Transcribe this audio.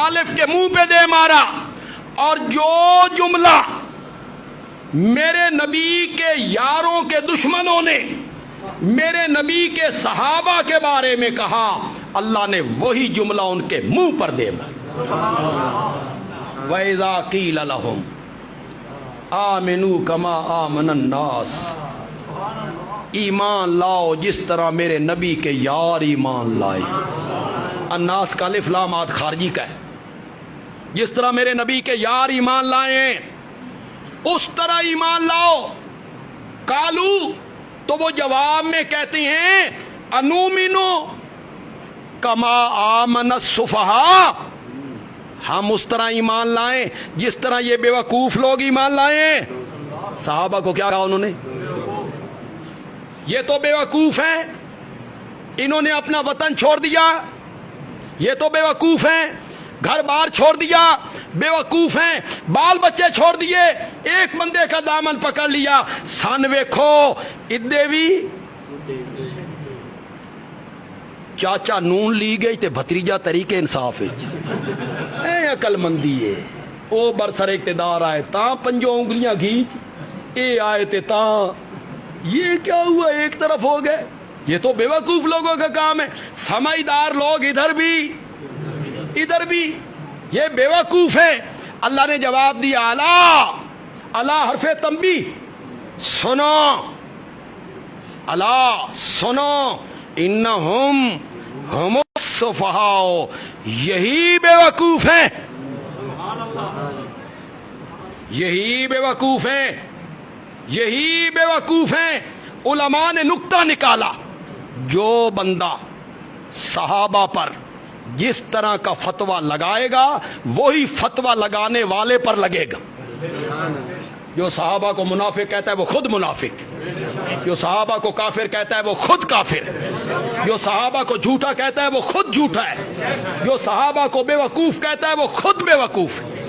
आलिफ के मुंह पे दे मारा। और जो जुमला मेरे नबी के यारों के दुश्मनों ने मेरे नबी के सहाबा के बारे में कहा, अल्लाह ने वही जुमला उनके मुंह पर दे मारा। वइज़ा क़ील लहुम आमिनू कमा आमनन नास, ईमान लाओ जिस तरह मेरे नबी के यार ईमान लाए। अन्नास का अलिफ लाम आद खारजी का है। जिस तरह मेरे नबी के यार ईमान लाए उस तरह ईमान लाओ। कालू, तो वो जवाब में कहती हैं अनुमिनो कमा आमन सुफहा, हम उस तरह ईमान लाएं जिस तरह ये बेवकूफ लोग ईमान लाएं। साहबा को क्या कहा उन्होंने? ये तो बेवकूफ हैं, इन्होंने अपना वतन छोड़ दिया, ये तो बेवकूफ हैं, घर बार छोड़ दिया, बेवकूफ हैं, बाल बच्चे छोड़ दिए, एक बंदे का दामन पकड़ लिया। सन वेखो इदेवी चाचा नून ली गई ते भतीजा तरीके इंसाफ अकलमंदी है। ओ बरसर इक्तदार आए ता पंजों उंगलियां खींच, ये आए ते ता ये क्या हुआ, एक तरफ हो गए। ये तो बेवकूफ लोगों का काम है। समझदार लोग इधर भी इधर भी, ये बेवकूफ है। अल्लाह ने जवाब दिया अला, अला हरफे तंबी, सुनो, अला सुनो, इन्नहुम हुमुस सुफहाओ, यही बेवकूफ है, यही बेवकूफ है, यही बेवकूफ है। उलमा ने नुक्ता निकाला, जो बंदा सहाबा पर जिस तरह का फतवा लगाएगा वही फतवा लगाने वाले पर लगेगा। जो सहाबा को मुनाफिक कहता है वो खुद मुनाफिक, जो सहाबा को काफिर कहता है वो खुद काफिर, जो सहाबा को झूठा कहता है वो खुद झूठा है, जो सहाबा को बेवकूफ कहता है वो खुद बेवकूफ है।